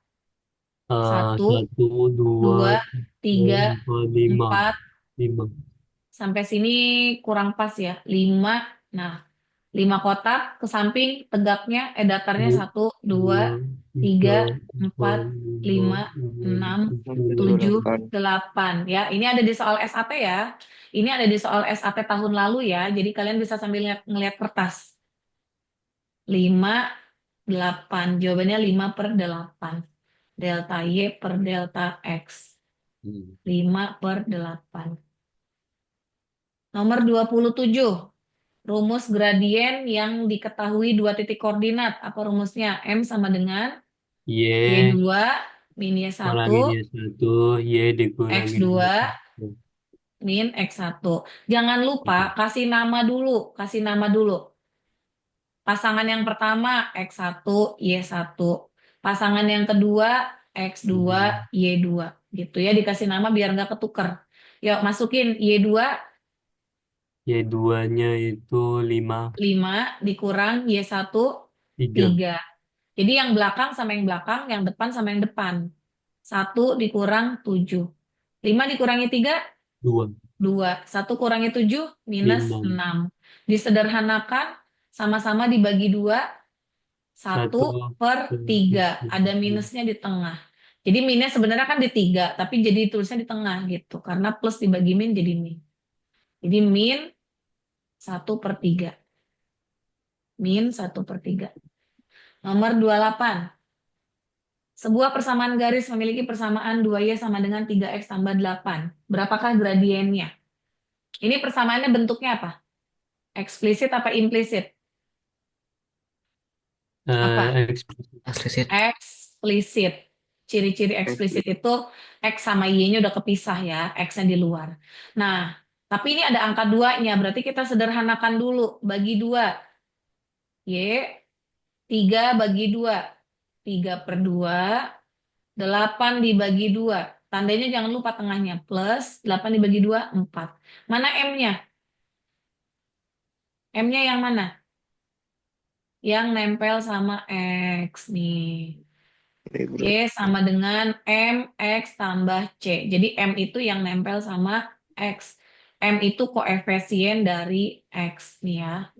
Speaker 1: 1,
Speaker 2: 1, 2,
Speaker 1: 2, 3,
Speaker 2: 4, 5.
Speaker 1: 4.
Speaker 2: 5.
Speaker 1: Sampai sini kurang pas ya. 5. Nah, 5 kotak ke samping tegaknya, datarnya 1, 2,
Speaker 2: 2,
Speaker 1: 3,
Speaker 2: 3,
Speaker 1: 4,
Speaker 2: 4, 5,
Speaker 1: 5, 6,
Speaker 2: 6,
Speaker 1: 7,
Speaker 4: 8.
Speaker 1: 8. Ya, ini ada di soal SAT ya. Ini ada di soal SAT tahun lalu ya. Jadi kalian bisa sambil ngeliat kertas. 5, 8. Jawabannya 5/8. Delta Y per delta X. 5/8. Nomor 27. Rumus gradien yang diketahui 2 titik koordinat. Apa rumusnya? M sama dengan
Speaker 2: Y
Speaker 1: Y2 min Y1
Speaker 2: kurangin Y1, Y dikurangin
Speaker 1: X2
Speaker 2: Y1.
Speaker 1: min X1. Jangan lupa kasih nama dulu. Kasih nama dulu. Pasangan yang pertama X1, Y1. Pasangan yang kedua X2, Y2. Gitu ya, dikasih nama biar nggak ketuker. Yuk, masukin Y2,
Speaker 2: Y2-nya itu 5,
Speaker 1: 5 dikurang Y1,
Speaker 2: 3,
Speaker 1: 3. Jadi yang belakang sama yang belakang, yang depan sama yang depan. 1 dikurang 7. 5 dikurangi 3,
Speaker 2: 2,
Speaker 1: 2. 1 kurangi 7, minus
Speaker 2: 5,
Speaker 1: 6. Disederhanakan, sama-sama dibagi 2,
Speaker 2: 1,
Speaker 1: 1/3. Ada minusnya di tengah. Jadi minus sebenarnya kan di 3, tapi jadi tulisnya di tengah gitu. Karena plus dibagi min jadi min. Jadi min 1/3. Min 1/3. Nomor 28. Sebuah persamaan garis memiliki persamaan 2Y sama dengan 3X tambah 8. Berapakah gradiennya? Ini persamaannya bentuknya apa? Eksplisit apa implisit? Apa?
Speaker 2: Eksplisit.
Speaker 5: Eksplisit.
Speaker 1: Eksplisit. Ciri-ciri eksplisit itu X sama Y-nya udah kepisah ya, X-nya di luar. Nah, tapi ini ada angka 2-nya, berarti kita sederhanakan dulu, bagi 2. Y, 3 bagi 2. 3/2, 8 dibagi 2. Tandanya jangan lupa tengahnya, plus 8 dibagi 2, 4. Mana M-nya? M-nya yang mana? Yang nempel sama X nih. Y sama dengan MX tambah C. Jadi M itu yang nempel sama X. M itu koefisien dari X nih ya.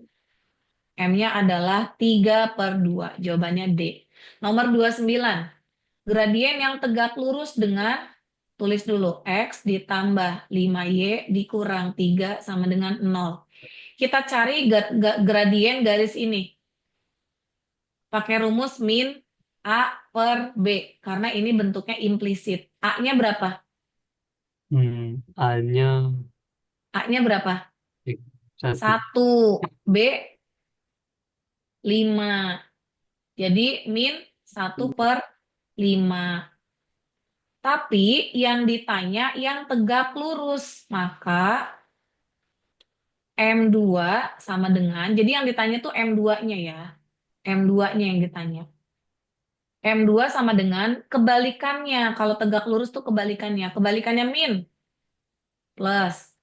Speaker 1: M-nya adalah 3/2. Jawabannya D. Nomor 29. Gradien yang tegak lurus dengan, tulis dulu, X ditambah 5Y dikurang 3 sama dengan 0. Kita cari gradien garis ini. Pakai rumus min A per B. Karena ini bentuknya implisit. A-nya berapa?
Speaker 2: A-nya
Speaker 1: A-nya berapa?
Speaker 2: 1.
Speaker 1: 1. B 5. Jadi min 1/5. Tapi yang ditanya yang tegak lurus. Maka M2 sama dengan, jadi yang ditanya tuh M2-nya ya. M2-nya yang ditanya. M2 sama dengan kebalikannya. Kalau tegak lurus tuh kebalikannya. Kebalikannya min. Plus.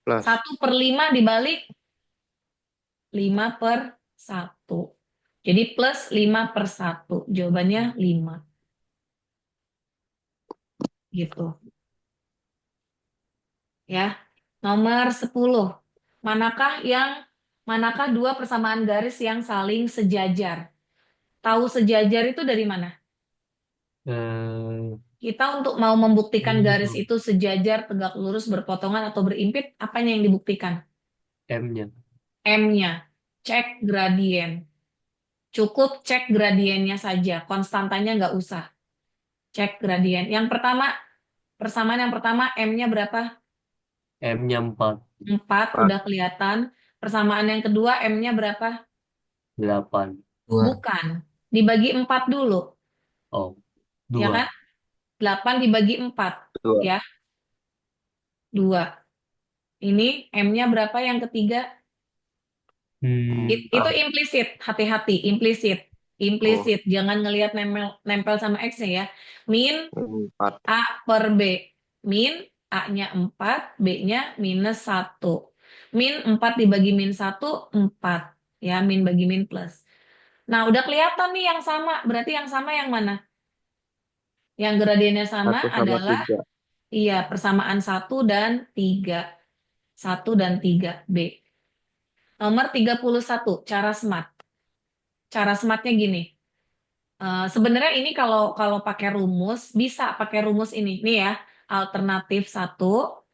Speaker 4: Plus.
Speaker 1: 1/5 dibalik 5/1. Jadi plus 5/1. Jawabannya 5. Gitu. Ya. Nomor 10. Manakah dua persamaan garis yang saling sejajar? Tahu sejajar itu dari mana?
Speaker 2: Eh,
Speaker 1: Kita untuk mau membuktikan garis
Speaker 2: ini
Speaker 1: itu sejajar, tegak lurus, berpotongan, atau berimpit, apanya yang dibuktikan?
Speaker 2: M-nya.
Speaker 1: M-nya. Cek gradien. Cukup cek gradiennya saja. Konstantanya nggak usah. Cek gradien. Yang pertama, persamaan yang pertama, M-nya berapa?
Speaker 2: M-nya 4.
Speaker 1: 4, udah kelihatan. Persamaan yang kedua, M-nya berapa?
Speaker 2: 8.
Speaker 5: 2.
Speaker 1: Bukan. Dibagi 4 dulu.
Speaker 2: Oh,
Speaker 1: Ya
Speaker 2: 2.
Speaker 1: kan? 8 dibagi 4.
Speaker 4: 2.
Speaker 1: Ya, 2. Ini M-nya berapa yang ketiga? Itu
Speaker 4: 4.
Speaker 1: implisit, hati-hati, implisit. Implisit, jangan ngelihat nempel sama X-nya ya. Min
Speaker 4: 4.
Speaker 1: A per B. Min A-nya 4, B-nya minus 1. Min 4 dibagi min 1, 4. Ya, min bagi min plus. Nah, udah kelihatan nih yang sama. Berarti yang sama yang mana? Yang gradiennya sama
Speaker 4: 1 sama
Speaker 1: adalah,
Speaker 4: 3.
Speaker 1: iya, persamaan 1 dan 3. 1 dan 3, B. Nomor 31, cara smart. Cara smartnya gini. Sebenarnya ini kalau pakai rumus, bisa pakai rumus ini. Nih ya, alternatif 1.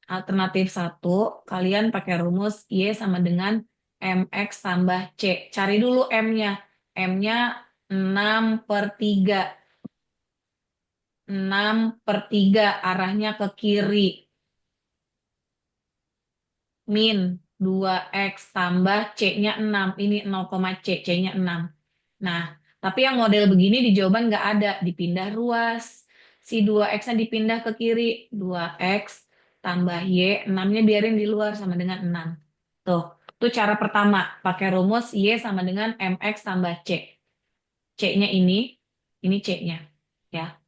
Speaker 1: Alternatif 1, kalian pakai rumus Y sama dengan MX tambah C. Cari dulu M-nya. M-nya 6/3. 6/3 arahnya ke kiri. Min 2X tambah C-nya 6. Ini 0, C-nya 6. Nah, tapi yang model begini di jawaban nggak ada. Dipindah ruas. Si 2X-nya dipindah ke kiri. 2X tambah Y. 6-nya biarin di luar sama dengan 6. Tuh, itu cara pertama. Pakai rumus Y sama dengan MX tambah C. C-nya ini C-nya. Ya.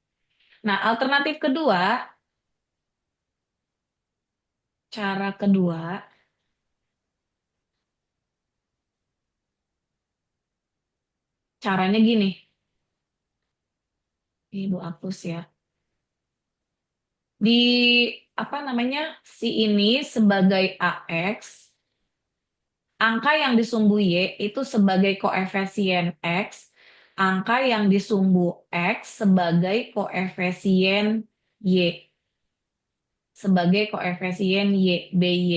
Speaker 1: Nah, alternatif kedua, cara kedua, caranya gini. Ibu hapus ya. Di apa namanya? Si ini sebagai AX, angka yang disumbu Y itu sebagai koefisien X, angka yang disumbu X sebagai koefisien Y. Sebagai koefisien Y, BY.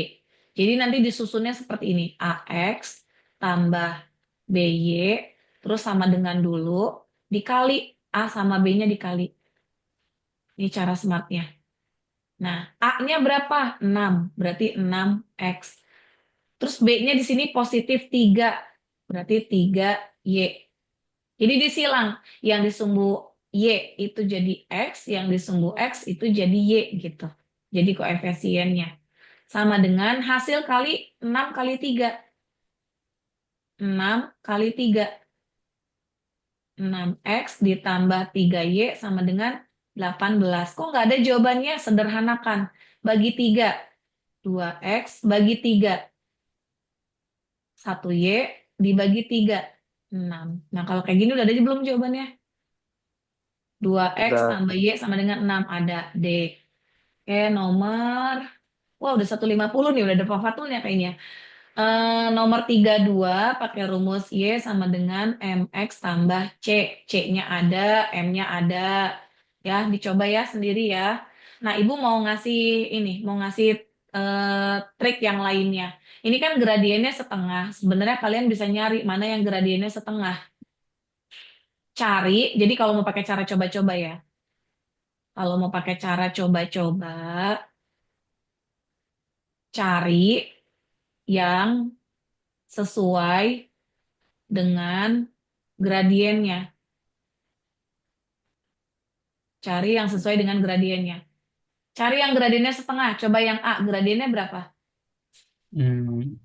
Speaker 1: Jadi nanti disusunnya seperti ini. AX tambah BY terus sama dengan dulu, dikali A sama B-nya dikali. Ini cara smartnya. Nah, A-nya berapa? 6, berarti 6X. Terus B-nya di sini positif 3, berarti 3Y. Jadi disilang, yang disumbu Y itu jadi X, yang disumbu X itu jadi Y gitu. Jadi koefisiennya. Sama dengan hasil kali 6 kali 3. 6 kali 3. 6X ditambah 3Y sama dengan 18. Kok nggak ada jawabannya? Sederhanakan. Bagi 3. 2X bagi 3. 1Y dibagi 3. 6. Nah, kalau kayak gini udah ada aja belum jawabannya? 2X
Speaker 4: Udah.
Speaker 1: tambah Y sama dengan 6. Ada D. Oke, nomor. Wah, udah 150 nih. Udah ada Fafatulnya kayaknya. Nomor 32 pakai rumus Y sama dengan MX tambah C. C-nya ada, M-nya ada. Ya, dicoba ya sendiri ya. Nah, Ibu mau ngasih ini, mau ngasih trik yang lainnya. Ini kan gradiennya setengah. Sebenarnya kalian bisa nyari mana yang gradiennya setengah. Cari, jadi kalau mau pakai cara coba-coba ya. Kalau mau pakai cara coba-coba, cari yang sesuai dengan gradiennya. Cari yang sesuai dengan gradiennya. Cari yang gradiennya setengah. Coba yang A, gradiennya berapa?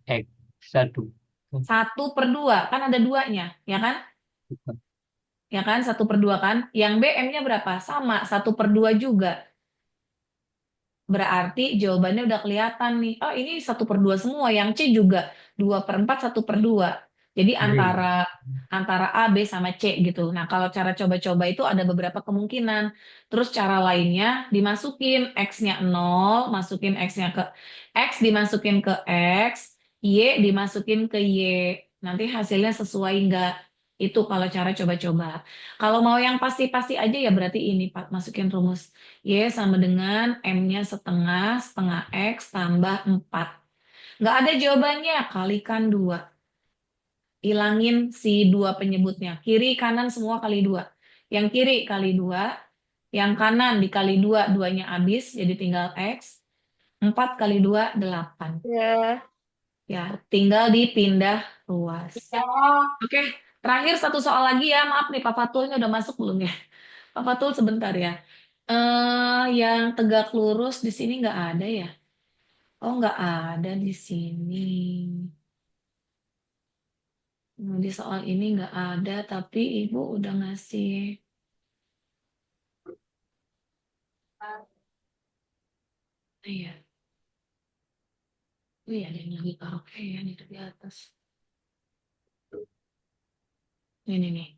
Speaker 2: X 1.
Speaker 1: 1/2. Kan ada duanya, ya kan? Ya kan, 1/2 kan? Yang B, M-nya berapa? Sama, 1/2 juga. Berarti jawabannya udah kelihatan nih. Oh, ini 1/2 semua. Yang C juga 2/4, 1/2. Jadi
Speaker 2: Ring.
Speaker 1: antara A, B sama C gitu. Nah, kalau cara coba-coba itu ada beberapa kemungkinan. Terus cara lainnya dimasukin X-nya 0, masukin X-nya ke X, dimasukin ke X, Y dimasukin ke Y. Nanti hasilnya sesuai nggak? Itu kalau cara coba-coba. Kalau mau yang pasti-pasti aja ya berarti ini Pak, masukin rumus. Y sama dengan M-nya setengah, setengah X tambah 4. Nggak ada jawabannya, kalikan 2. Hilangin si 2 penyebutnya. Kiri, kanan semua kali 2. Yang kiri kali 2, yang kanan dikali 2, 2-nya habis, jadi tinggal X. 4 kali 2, 8.
Speaker 3: Ya.
Speaker 1: Ya, tinggal dipindah ruas. Oke, terakhir satu soal lagi ya. Maaf nih, Pak Fatulnya udah masuk belum ya? Pak Fatul sebentar ya. Yang tegak lurus di sini nggak ada ya? Oh, nggak ada di sini. Di soal ini nggak ada, tapi Ibu udah ngasih. Iya, oh iya ada yang lagi karaokean itu di atas. Ini nih,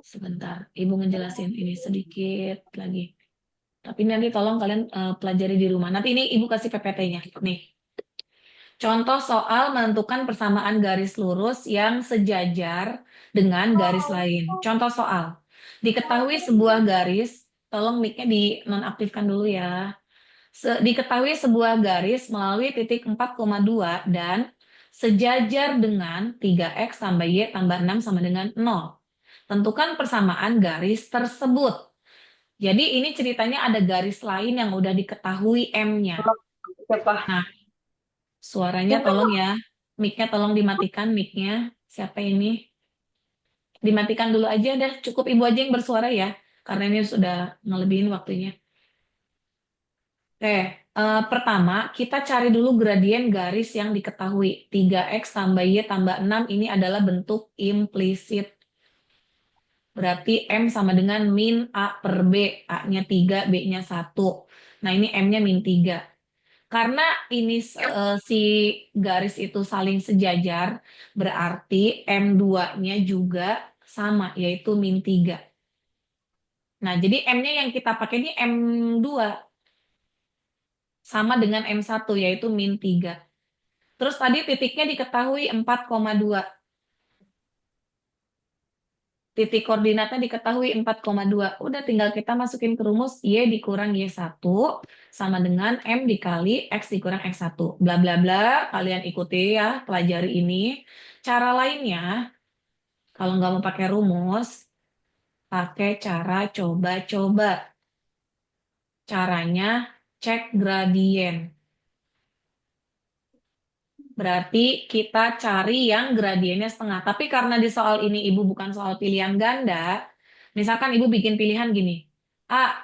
Speaker 1: sebentar. Ibu ngejelasin ini sedikit lagi. Tapi nanti tolong kalian pelajari di rumah. Nanti ini Ibu kasih PPT-nya. Nih. Contoh soal menentukan persamaan garis lurus yang sejajar dengan garis lain. Contoh soal. Diketahui sebuah garis, tolong mic-nya dinonaktifkan dulu ya. Diketahui sebuah garis melalui titik 4,2 dan sejajar dengan 3X tambah Y tambah 6 sama dengan 0. Tentukan persamaan garis tersebut. Jadi ini ceritanya ada garis lain yang udah diketahui M-nya. Nah, suaranya tolong ya. Mic-nya tolong dimatikan mic-nya. Siapa ini? Dimatikan dulu aja dah. Cukup Ibu aja yang bersuara ya. Karena ini sudah ngelebihin waktunya. Oke, pertama kita cari dulu gradien garis yang diketahui. 3X tambah Y tambah 6 ini adalah bentuk implisit. Berarti M sama dengan min A per B. A-nya 3, B-nya 1. Nah ini M-nya min 3. Karena ini si garis itu saling sejajar, berarti M2-nya juga sama, yaitu min 3. Nah, jadi M-nya yang kita pakai ini M2, sama dengan M1, yaitu min 3. Terus tadi titiknya diketahui 4,2. Titik koordinatnya diketahui 4,2. Udah tinggal kita masukin ke rumus Y dikurang Y1 sama dengan M dikali X dikurang X1. Bla bla bla, kalian ikuti ya, pelajari ini. Cara lainnya, Kalau nggak mau pakai rumus, pakai cara coba-coba. Caranya cek gradien. Berarti kita cari yang gradiennya setengah. Tapi karena di soal ini ibu bukan soal pilihan ganda, misalkan ibu bikin pilihan gini. A,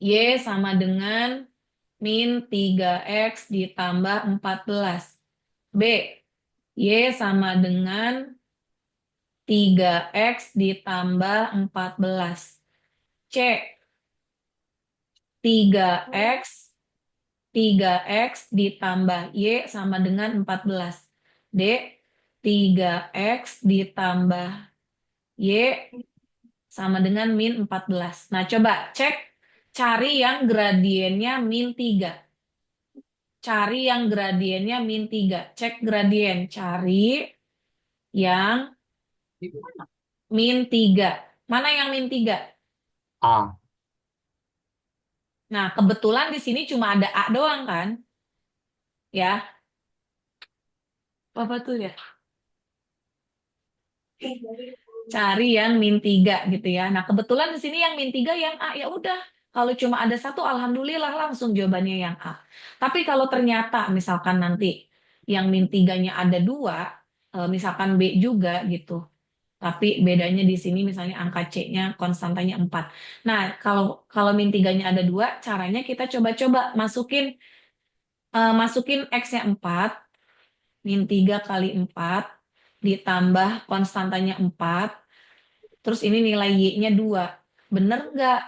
Speaker 1: Y sama dengan min 3X ditambah 14. B, Y sama dengan 3X ditambah 14. C, 3X 3X ditambah Y sama dengan 14. D, 3X ditambah Y sama dengan min 14. Nah, coba cek, cari yang gradiennya min 3. Cari yang gradiennya min 3. Cek gradien, cari yang min 3. Mana yang min 3?
Speaker 2: A.
Speaker 1: Nah, kebetulan di sini cuma ada A doang kan? Ya, apa tuh ya? Cari yang min 3 gitu ya. Nah, kebetulan di sini yang min 3 yang A. Ya udah, kalau cuma ada satu, alhamdulillah langsung jawabannya yang A. Tapi kalau ternyata misalkan nanti yang min 3-nya ada dua, misalkan B juga gitu. Tapi bedanya di sini misalnya angka C-nya konstantanya 4. Nah, kalau kalau min 3-nya ada dua, caranya kita coba-coba masukin X-nya 4, min 3 kali 4, ditambah konstantanya 4, terus ini nilai Y-nya 2. Bener nggak?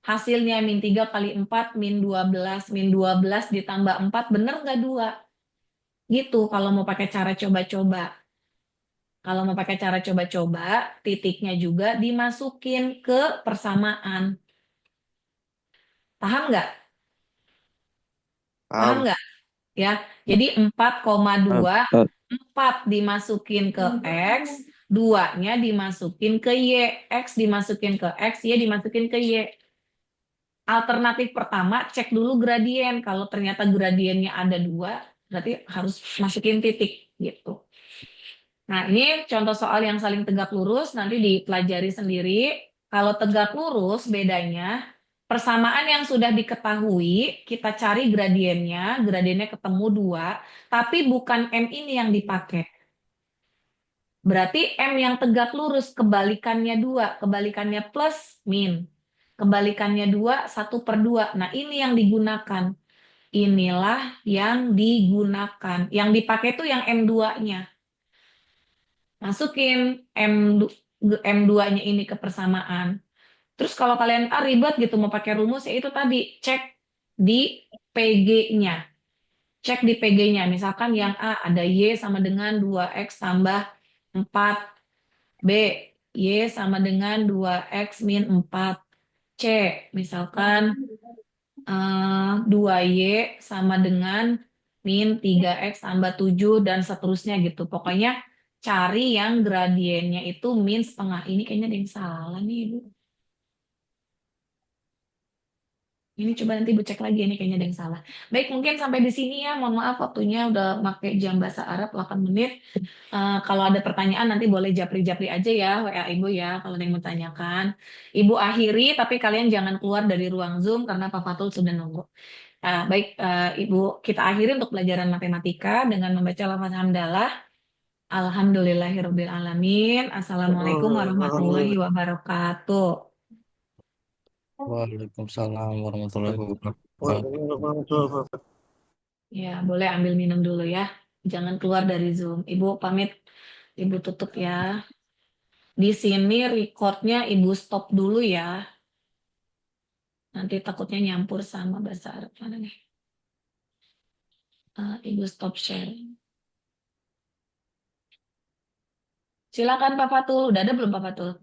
Speaker 1: Hasilnya min 3 kali 4, min 12 ditambah 4, bener nggak 2? Gitu kalau mau pakai cara coba-coba. Kalau mau pakai cara coba-coba, titiknya juga dimasukin ke persamaan. Paham nggak? Paham
Speaker 4: Paham.
Speaker 1: nggak? Ya, jadi 4,2, 4 dimasukin ke X, 2-nya dimasukin ke Y, X dimasukin ke X, Y dimasukin ke Y. Alternatif pertama, cek dulu gradien. Kalau ternyata gradiennya ada dua, berarti harus masukin titik gitu. Nah, ini contoh soal yang saling tegak lurus, nanti dipelajari sendiri. Kalau tegak lurus, bedanya persamaan yang sudah diketahui, kita cari gradiennya ketemu dua, tapi bukan M ini yang dipakai. Berarti M yang tegak lurus, kebalikannya dua, kebalikannya plus, min. Kebalikannya 2, 1/2. Nah, ini yang digunakan. Inilah yang digunakan. Yang dipakai itu yang M2-nya. Masukin M2-nya ini ke persamaan. Terus kalau kalian ribet gitu mau pakai rumus, ya itu tadi. Cek di PG-nya. Cek di PG-nya. Misalkan yang A ada Y sama dengan 2X tambah 4. B, Y sama dengan 2X min 4. C, misalkan 2Y sama dengan min 3X tambah 7 dan seterusnya gitu. Pokoknya cari yang gradiennya itu min setengah. Ini kayaknya ada yang salah nih, Ibu. Ini coba nanti Bu cek lagi, ini kayaknya ada yang salah. Baik, mungkin sampai di sini ya. Mohon maaf waktunya udah pakai jam bahasa Arab 8 menit. Kalau ada pertanyaan nanti boleh japri-japri aja ya, WA Ibu ya, kalau ada yang mau tanyakan. Ibu akhiri, tapi kalian jangan keluar dari ruang Zoom karena Pak Fatul sudah nunggu. Baik, Ibu, kita akhiri untuk pelajaran matematika dengan membaca lafaz hamdalah. Alhamdulillahirabbil alamin. Assalamualaikum warahmatullahi wabarakatuh.
Speaker 6: Waalaikumsalam warahmatullahi wabarakatuh.
Speaker 1: Ya, boleh ambil minum dulu ya. Jangan keluar dari Zoom. Ibu pamit, Ibu tutup ya. Di sini recordnya Ibu stop dulu ya. Nanti takutnya nyampur sama bahasa Arab. Mana nih? Ibu stop share. Silakan Pak Fatul. Udah ada belum Pak Fatul?